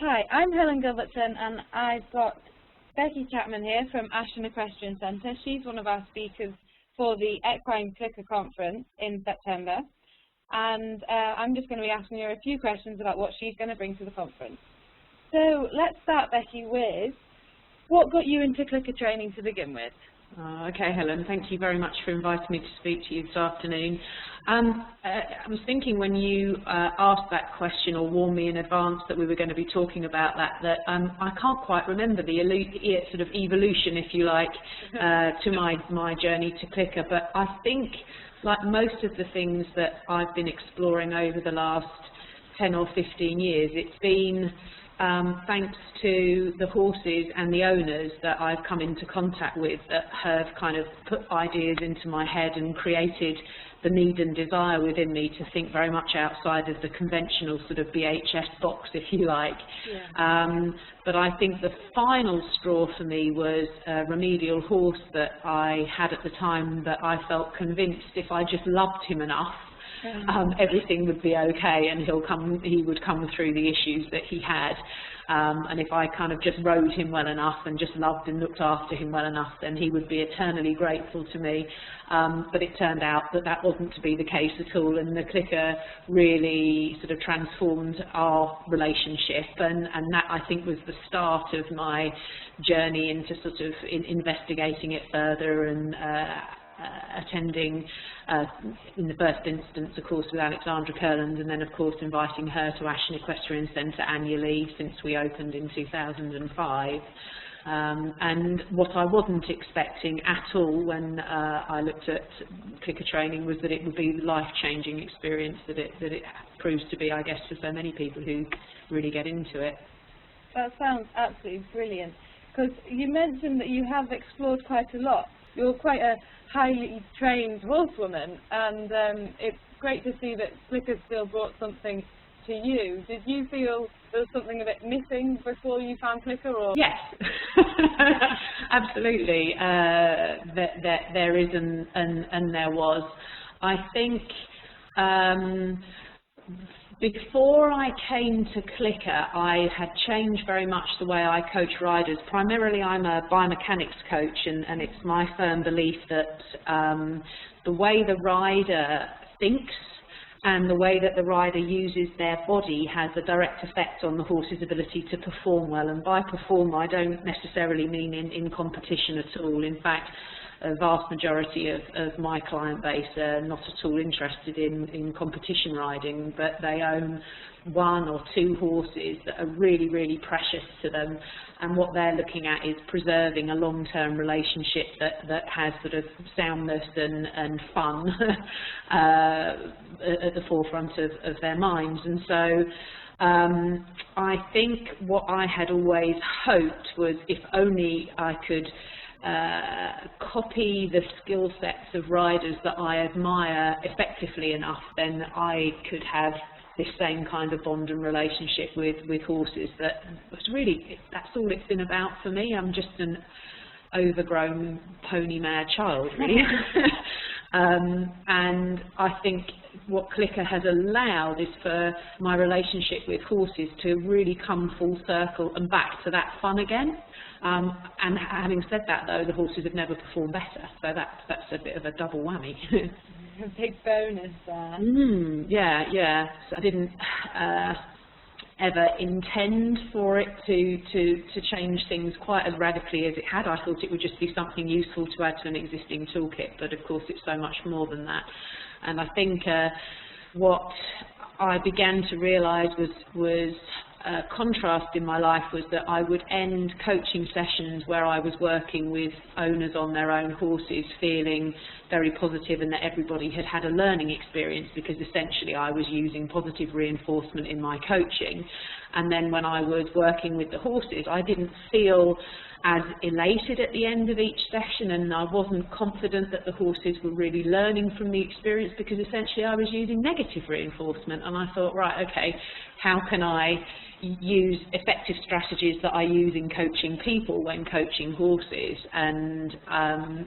Hi, I'm Helen and I've got Becky Chapman here from Ashton Equestrian Centre. She's one of our speakers for the Equine Clicker Conference in September, and I'm just going to be asking her a few questions about what she's going to bring to the conference. So let's start, Becky, with what got you into clicker training to begin with? Okay, Helen, thank you very much for inviting me to speak to you this afternoon. I was thinking when you asked that question or warned me in advance that we were going to be talking about that I can't quite remember the sort of evolution, if you like, to my journey to clicker, but I think, like most of the things that I've been exploring over the last 10 or 15 years, it's been thanks to the horses and the owners that I've come into contact with that have kind of put ideas into my head and created the need and desire within me to think very much outside of the conventional sort of BHS box, if you like. Yeah. But I think the final straw for me was a remedial horse that I had at the time that I felt convinced if I just loved him enough, everything would be okay, and he would come through the issues that he had. And if I kind of just rode him well enough and just loved and looked after him well enough, then he would be eternally grateful to me. But it turned out that that wasn't to be the case at all, and the clicker really sort of transformed our relationship, and that, I think, was the start of my journey into sort of investigating it further and attending in the first instance, of course, with Alexandra Kurland, and then, of course, inviting her to Ashton Equestrian Centre annually since we opened in 2005. And what I wasn't expecting at all when I looked at clicker training was that it would be the life-changing experience that it proves to be, I guess, for so many people who really get into it. That sounds absolutely brilliant, because you mentioned that you have explored quite a lot. You're quite a highly trained horsewoman, and it's great to see that clicker still brought something to you. Did you feel there was something a bit missing before you found clicker? Or? Yes, absolutely. There is and there was. I think before I came to clicker, I had changed very much the way I coach riders. Primarily, I'm a biomechanics coach, and it's my firm belief that the way the rider thinks and the way that the rider uses their body has a direct effect on the horse's ability to perform well. And by perform, I don't necessarily mean in competition at all. In fact, a vast majority of my client base are not at all interested in competition riding, but they own one or two horses that are really, really precious to them, and what they're looking at is preserving a long-term relationship that has sort of soundness and fun at the forefront of their minds. And so I think what I had always hoped was, if only I could copy the skill sets of riders that I admire effectively enough, then I could have this same kind of bond and relationship with horses. That was really, that's all it's been about for me. I'm just an overgrown pony mad child, really. And I think what clicker has allowed is for my relationship with horses to really come full circle and back to that fun again. And having said that, though, the horses have never performed better, so that's a bit of a double whammy. A big bonus there. Yeah. So I didn't ever intend for it to change things quite as radically as it had. I thought it would just be something useful to add to an existing toolkit, but of course it's so much more than that. And I think what I began to realise was contrast in my life was that I would end coaching sessions where I was working with owners on their own horses feeling very positive, and that everybody had had a learning experience, because essentially I was using positive reinforcement in my coaching. And then when I was working with the horses, I didn't feel as elated at the end of each session, and I wasn't confident that the horses were really learning from the experience, because essentially I was using negative reinforcement. And I thought, right, okay, how can I use effective strategies that I use in coaching people when coaching horses? And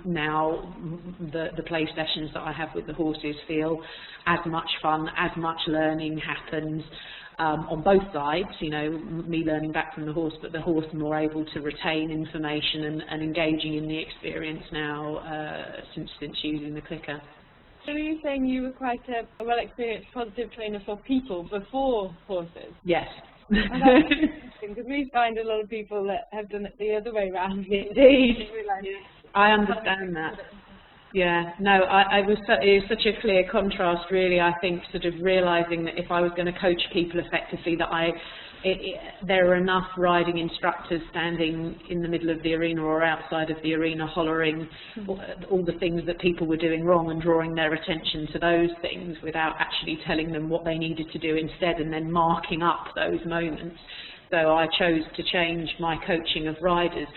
now the play sessions that I have with the horses feel as much fun, as much learning happens. on both sides, you know, me learning back from the horse, but the horse more able to retain information and engaging in the experience now since using the clicker. So are you saying you were quite a well-experienced positive trainer for people before horses? Yes. And that's interesting, because we find a lot of people that have done it the other way around. Indeed. I understand that. Yeah, no, it was such a clear contrast, really, I think, sort of realising that if I was going to coach people effectively, that there are enough riding instructors standing in the middle of the arena or outside of the arena hollering all the things that people were doing wrong and drawing their attention to those things without actually telling them what they needed to do instead, and then marking up those moments. So I chose to change my coaching of riders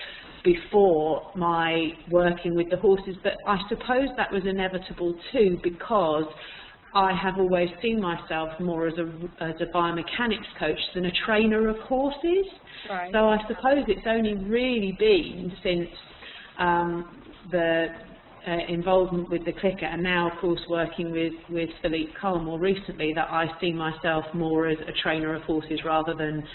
before my working with the horses, but I suppose that was inevitable too, because I have always seen myself more as a biomechanics coach than a trainer of horses. Right. So I suppose it's only really been since the involvement with the clicker, and now of course working with Philippe Cole more recently, that I see myself more as a trainer of horses rather than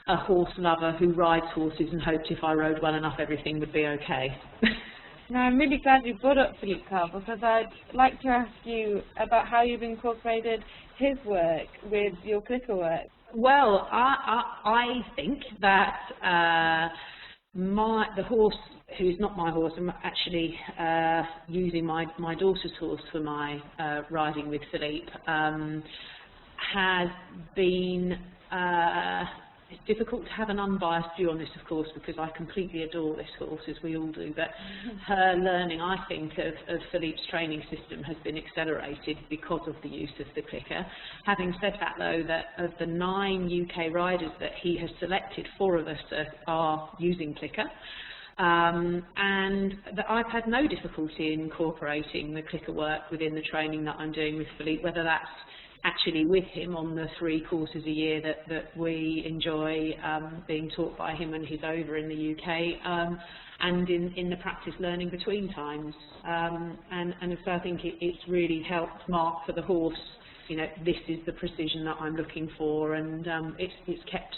a horse lover who rides horses and hoped if I rode well enough everything would be okay. Now, I'm really glad you brought up Philippe Cole, because I'd like to ask you about how you've incorporated his work with your clicker work. Well, I think that the horse, who is not my horse, I'm actually using my daughter's horse for my riding with Philippe, has been it's difficult to have an unbiased view on this, of course, because I completely adore this horse, as we all do, but her learning, I think, of Philippe's training system has been accelerated because of the use of the clicker. Having said that, though, that of the 9 UK riders that he has selected, 4 of us are using clicker, and that I've had no difficulty in incorporating the clicker work within the training that I'm doing with Philippe, whether that's actually with him on the 3 courses a year that we enjoy being taught by him when he's over in the UK, and in the practice learning between times. And so I think it's really helped mark for the horse, you know, this is the precision that I'm looking for, and it's kept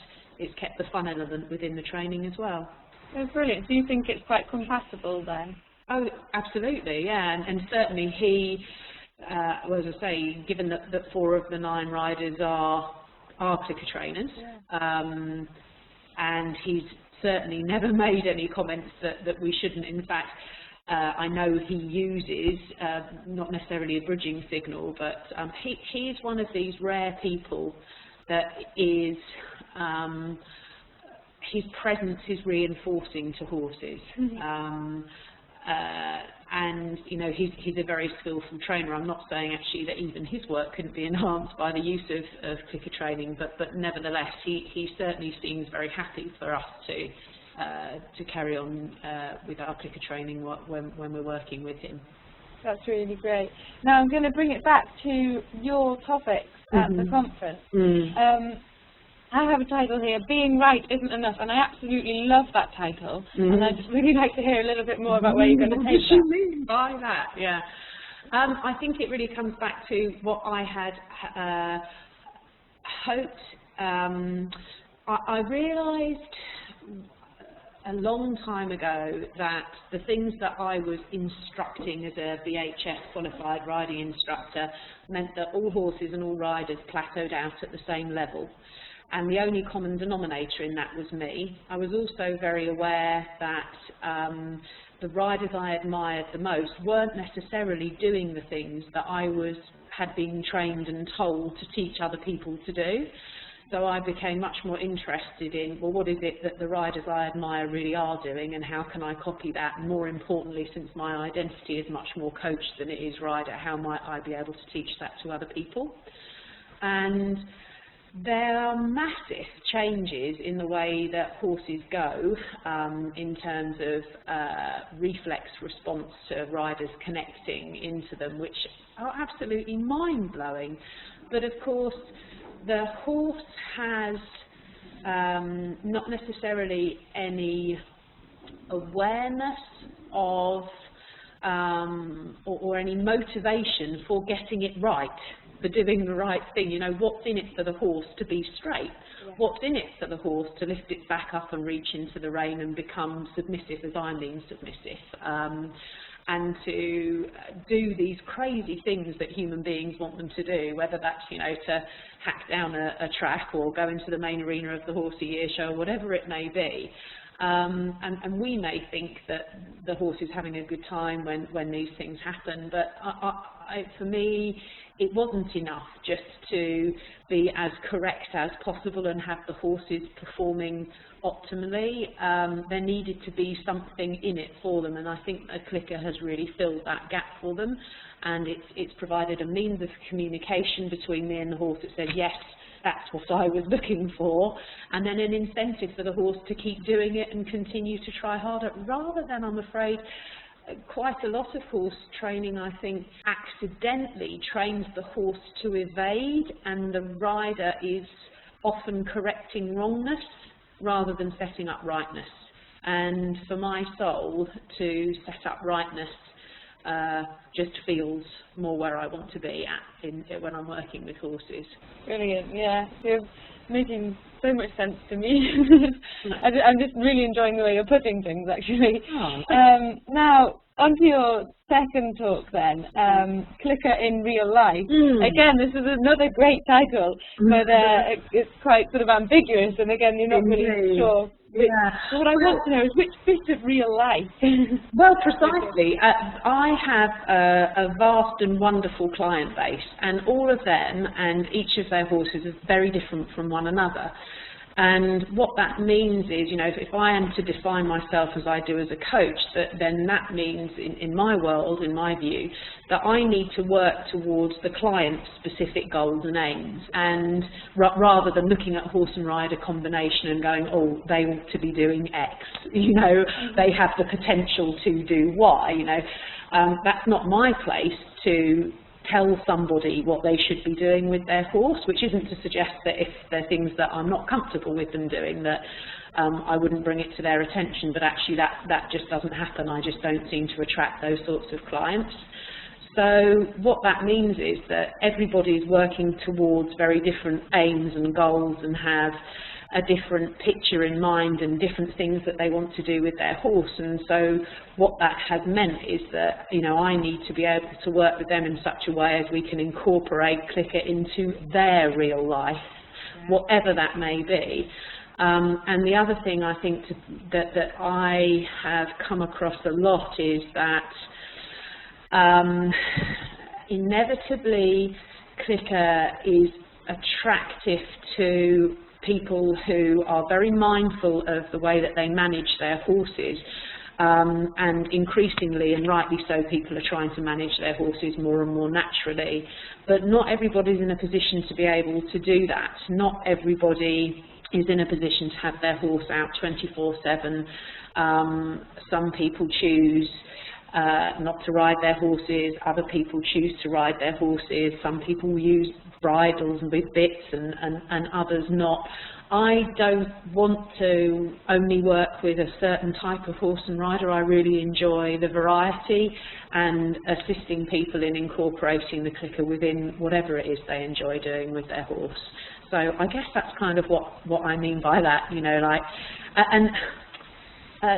the fun element within the training as well. Oh, brilliant. So you think it's quite compatible then? Oh, absolutely, yeah, and certainly he, well, as I say, given that 4 of the 9 riders are clicker trainers, yeah. And he's certainly never made any comments that we shouldn't. In fact, I know he uses, not necessarily a bridging signal, but he's one of these rare people that is, his presence is reinforcing to horses. Mm-hmm. And you know, he's a very skillful trainer. I'm not saying actually that even his work couldn't be enhanced by the use of clicker training, but nevertheless he certainly seems very happy for us to carry on with our clicker training when we're working with him. That's really great. Now I'm going to bring it back to your topics at the conference. I have a title here, Being Right Isn't Enough, and I absolutely love that title, and I'd just really like to hear a little bit more about where you're going to take that. What do you mean by that? Yeah. I think it really comes back to what I had hoped. I realised a long time ago that the things that I was instructing as a BHS qualified riding instructor meant that all horses and all riders plateaued out at the same level. And the only common denominator in that was me. I was also very aware that the riders I admired the most weren't necessarily doing the things that I had been trained and told to teach other people to do. So I became much more interested in, well, what is it that the riders I admire really are doing, and how can I copy that? And more importantly, since my identity is much more coach than it is rider, how might I be able to teach that to other people? And there are massive changes in the way that horses go in terms of reflex response to riders connecting into them, which are absolutely mind-blowing. But of course, the horse has not necessarily any awareness of or any motivation for getting it right. for doing the right thing. You know, what's in it for the horse to be straight? Yeah. What's in it for the horse to lift its back up and reach into the rein and become submissive, as I mean submissive? And to do these crazy things that human beings want them to do, whether that's, you know, to hack down a track or go into the main arena of the horse a year show, whatever it may be. And we may think that the horse is having a good time when these things happen, but for me, it wasn't enough just to be as correct as possible and have the horses performing optimally. There needed to be something in it for them, and I think a clicker has really filled that gap for them, and it's provided a means of communication between me and the horse that said, yes, that's what I was looking for, and then an incentive for the horse to keep doing it and continue to try harder, rather than, I'm afraid, quite a lot of horse training, I think, accidentally trains the horse to evade, and the rider is often correcting wrongness rather than setting up rightness. And for my soul, to set up rightness just feels more where I want to be at when I'm working with horses. Brilliant, yeah. You're making so much sense to me. I'm just really enjoying the way you're putting things, actually. Oh. Now, onto your second talk then, Clicker in Real Life. Again, this is another great title, but it's quite sort of ambiguous, and again, you're not really sure. So what I want to know is which bit of real life? Well, precisely. I have a vast and wonderful client base, and all of them and each of their horses is very different from one another. And what that means is, you know, if I am to define myself as I do as a coach, then that means, in my world, in my view, that I need to work towards the client's specific goals and aims, and rather than looking at horse and rider combination and going, oh, they ought to be doing X, you know, they have the potential to do Y, you know. That's not my place to tell somebody what they should be doing with their horse, which isn't to suggest that if there are things that I'm not comfortable with them doing, that I wouldn't bring it to their attention, but actually that just doesn't happen. I just don't seem to attract those sorts of clients. So what that means is that everybody is working towards very different aims and goals and have a different picture in mind and different things that they want to do with their horse. And so what that has meant is that, you know, I need to be able to work with them in such a way as we can incorporate Clicker into their real life, whatever that may be. And the other thing I think that I have come across a lot is that inevitably Clicker is attractive to people who are very mindful of the way that they manage their horses, and increasingly, and rightly so, people are trying to manage their horses more and more naturally, but not everybody's in a position to be able to do that. Not everybody is in a position to have their horse out 24/7. Some people choose not to ride their horses, other people choose to ride their horses, some people use bridles and with bits and others not. I don't want to only work with a certain type of horse and rider. I really enjoy the variety and assisting people in incorporating the Clicker within whatever it is they enjoy doing with their horse. So I guess that's kind of what I mean by that, you know, like, and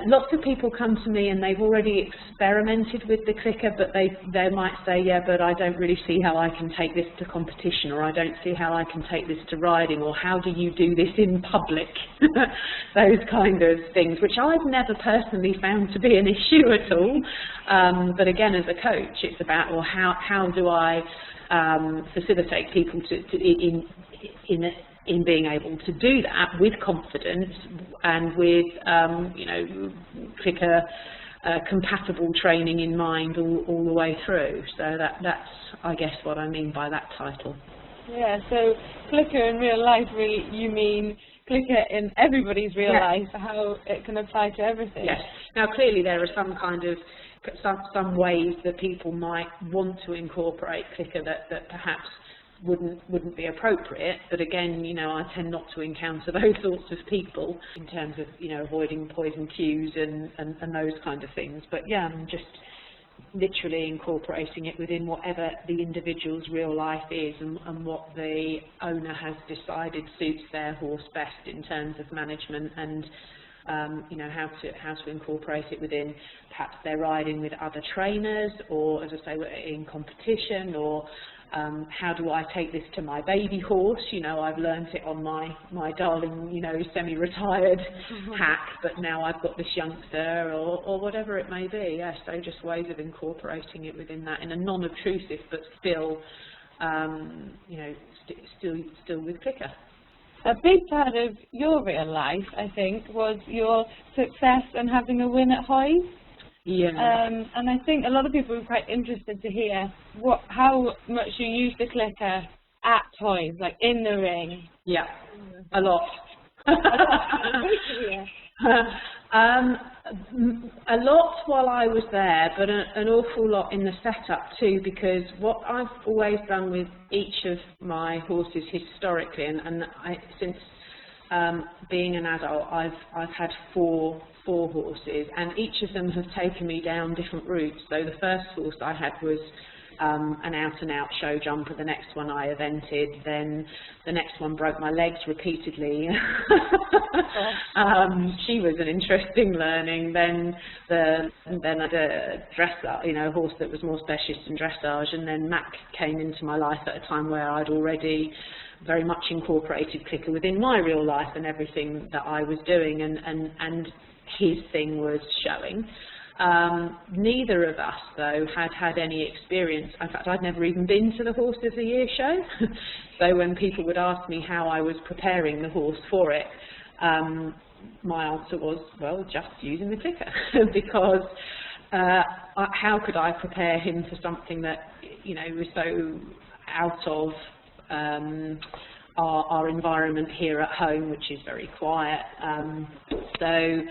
lots of people come to me and they've already experimented with the Clicker, but they might say, yeah, but I don't really see how I can take this to competition, or I don't see how I can take this to riding, or how do you do this in public? Those kind of things, which I've never personally found to be an issue at all. But again, as a coach, it's about, well, how do I facilitate people in being able to do that with confidence and with, you know, Clicker compatible training in mind all the way through. So that's, I guess, what I mean by that title. Yeah, so Clicker in real life, really, you mean Clicker in everybody's real life, how it can apply to everything. Yes. Now, clearly there are some kind of some ways that people might want to incorporate Clicker that perhaps wouldn't be appropriate, but again, you know, I tend not to encounter those sorts of people in terms of, you know, avoiding poison cues and those kind of things. But yeah, I'm just literally incorporating it within whatever the individual's real life is, and what the owner has decided suits their horse best in terms of management, and you know, how to incorporate it within perhaps their riding with other trainers, or, as I say, in competition, or how do I take this to my baby horse? You know, I've learned it on my darling, you know, semi-retired hack, but now I've got this youngster, or whatever it may be. Yeah, so just ways of incorporating it within that in a non-obtrusive, but still, you know, still with clicker. A big part of your real life, I think, was your success and having a win at Hoy's. Yeah. And I think a lot of people are quite interested to hear how much you use the clicker at Hoy's, like in the ring. Yeah, a lot. A lot while I was there, but an awful lot in the setup too, because what I've always done with each of my horses historically, and since being an adult, I've had four horses, and each of them have taken me down different routes. So the first horse I had was an out-and-out show jumper. The next one I evented. Then the next one broke my legs repeatedly. She was an interesting learning. Then I had a dressage, you know, a horse that was more specialist in dressage. And then Mac came into my life at a time where I'd already very much incorporated clicker within my real life and everything that I was doing, and his thing was showing. Neither of us, though, had any experience. In fact, I'd never even been to the Horse of the Year show. So when people would ask me how I was preparing the horse for it, my answer was, well, just using the clicker. Because how could I prepare him for something that, you know, was so out of our environment here at home, which is very quiet. So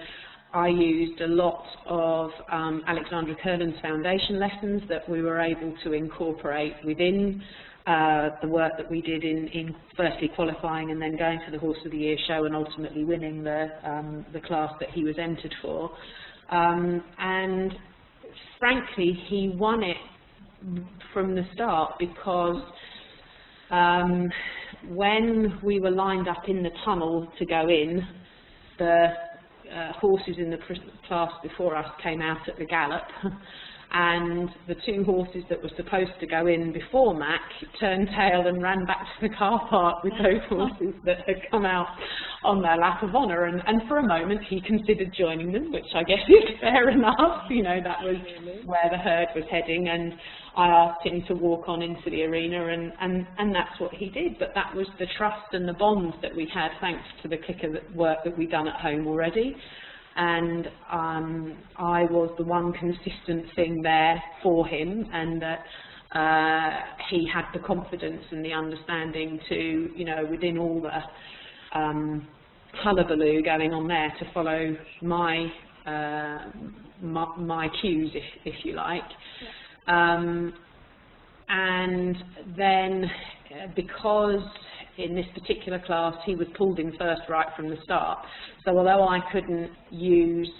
I used a lot of Alexandra Curlin's foundation lessons that we were able to incorporate within the work that we did in firstly qualifying and then going to the Horse of the Year show and ultimately winning the class that he was entered for. And frankly, he won it from the start, because when we were lined up in the tunnel to go in, the horses in the class before us came out at the gallop, and the two horses that were supposed to go in before Mac turned tail and ran back to the car park with those horses that had come out on their lap of honour, and for a moment he considered joining them, which I guess is fair enough. You know, that was where the herd was heading, and I asked him to walk on into the arena, and that's what he did. But that was the trust and the bonds that we had thanks to the clicker work that we'd done at home already. And I was the one consistent thing there for him, and that he had the confidence and the understanding to, you know, within all the hullabaloo going on there, to follow my cues, if you like. And then because in this particular class he was pulled in first right from the start, so although I couldn't use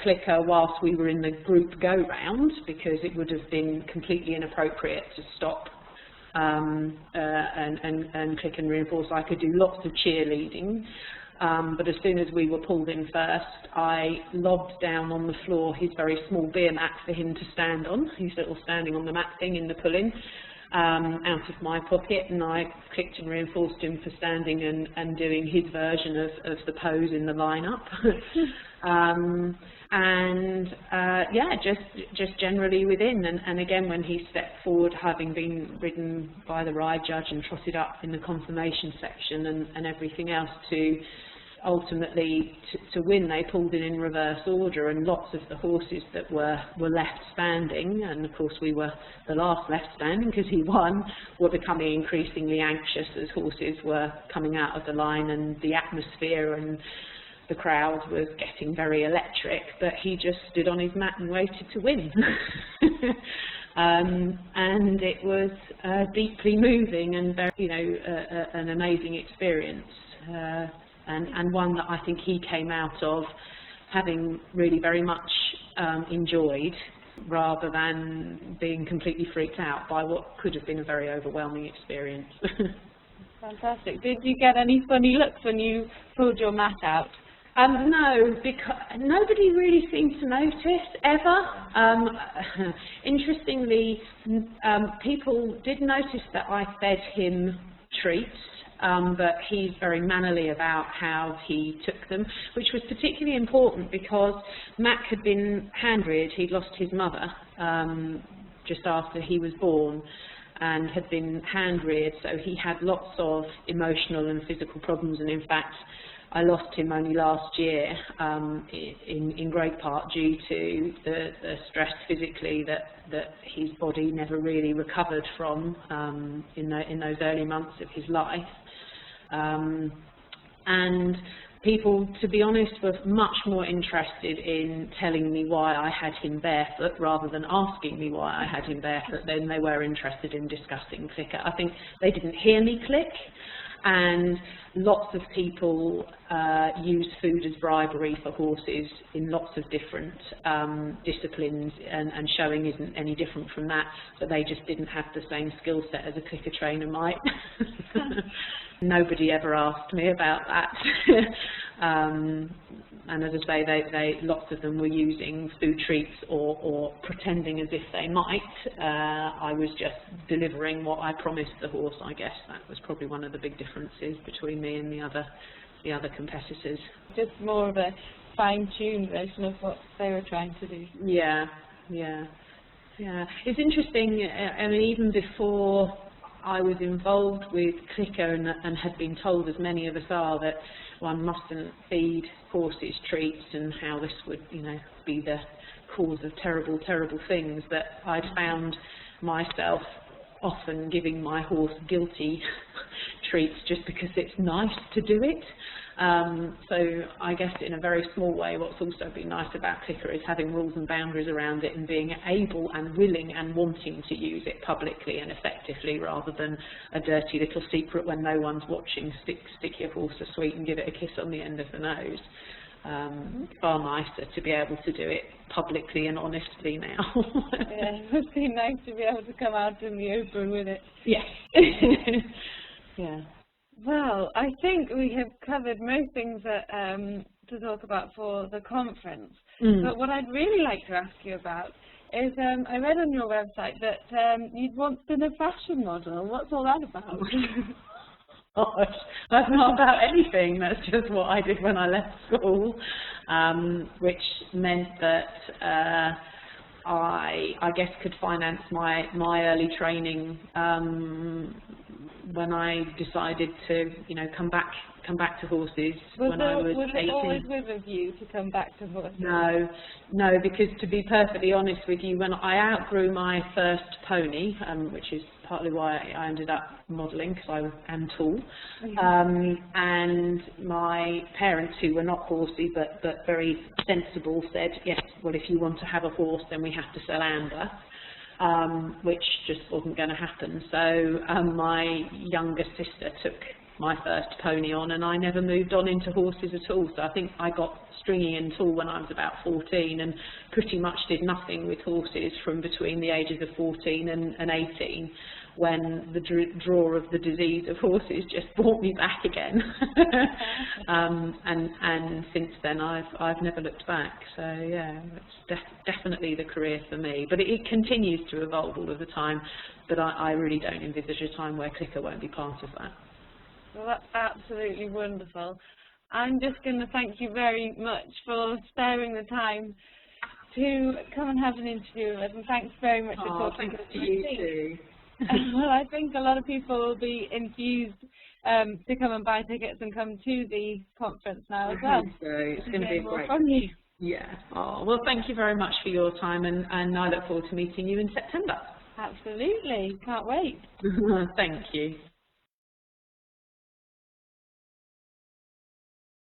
clicker whilst we were in the group go round, because it would have been completely inappropriate to stop and click and reinforce, I could do lots of cheerleading. But as soon as we were pulled in first, I lobbed down on the floor his very small beer mat for him to stand on, his little standing on the mat thing in the pull-in, out of my pocket, and I clicked and reinforced him for standing and doing his version of the pose in the line-up. Yeah, just generally within, and again when he stepped forward, having been ridden by the ride judge and trotted up in the confirmation section and everything else, to ultimately to win, they pulled in reverse order, and lots of the horses that were left standing, and of course we were the last left standing because he won, were becoming increasingly anxious as horses were coming out of the line, and the atmosphere and the crowd was getting very electric, but he just stood on his mat and waited to win. And it was deeply moving and very, you know, an amazing experience, and one that I think he came out of having really very much enjoyed. rather than being completely freaked out by what could have been a very overwhelming experience. Fantastic. Did you get any funny looks when you pulled your mat out? No, because nobody really seemed to notice ever. Interestingly, people did notice that I fed him treats, but he's very mannerly about how he took them, which was particularly important because Mac had been hand-reared. He'd lost his mother just after he was born, and had been hand-reared, so he had lots of emotional and physical problems, and in fact I lost him only last year, in great part due to the stress physically that his body never really recovered from in those early months of his life. And people, to be honest, were much more interested in telling me why I had him barefoot rather than asking me why I had him barefoot than they were interested in discussing clicker. I think they didn't hear me click, and lots of people use food as bribery for horses in lots of different disciplines, and showing isn't any different from that, but they just didn't have the same skill set as a clicker trainer might. Nobody ever asked me about that. And as I say, lots of them were using food treats or pretending as if they might. I was just delivering what I promised the horse, I guess. That was probably one of the big differences between me and the other competitors. Just more of a fine-tuned version of what they were trying to do. Yeah. It's interesting, I mean, even before I was involved with clicker and had been told, as many of us are, that one mustn't feed horses treats and how this would, be the cause of terrible, terrible things, that I'd found myself often giving my horse guilty treats just because it's nice to do it. So I guess in a very small way, what's also been nice about clicker is having rules and boundaries around it and being able and willing and wanting to use it publicly and effectively, rather than a dirty little secret when no one's watching. Stick your horse a sweet and give it a kiss on the end of the nose. Far nicer to be able to do it publicly and honestly now. Yeah, it would be nice to be able to come out in the open with it. Yes. Yeah. Well, I think we have covered most things that, to talk about for the conference. But what I'd really like to ask you about is, I read on your website that you'd once been a fashion model. What's all that about? Gosh, that's not about anything. That's just what I did when I left school, which meant that I guess could finance my early training when I decided to come back to horses when I was 18. Was it always with a view to come back to horses? No, because to be perfectly honest with you, when I outgrew my first pony, which is partly why I ended up modelling, because I am tall, and my parents, who were not horsey but very sensible, said, yes, well, if you want to have a horse, then we have to sell Amber. Which just wasn't going to happen. So my younger sister took my first pony on, and I never moved on into horses at all. So I think I got stringy and tall when I was about 14, and pretty much did nothing with horses from between the ages of 14 and 18, when the draw of the disease of horses just brought me back again. And since then I've never looked back. So yeah, it's definitely the career for me. But it continues to evolve all of the time. But I really don't envisage a time where clicker won't be part of that. Well, that's absolutely wonderful. I'm just going to thank you very much for sparing the time to come and have an interview with us, and thanks very much for talking to you too. Well, I think a lot of people will be enthused to come and buy tickets and come to the conference now as well. So it's going to be great. From you. Yeah. Oh, well, thank you very much for your time, and I look forward to meeting you in September. Absolutely. Can't wait. Thank you.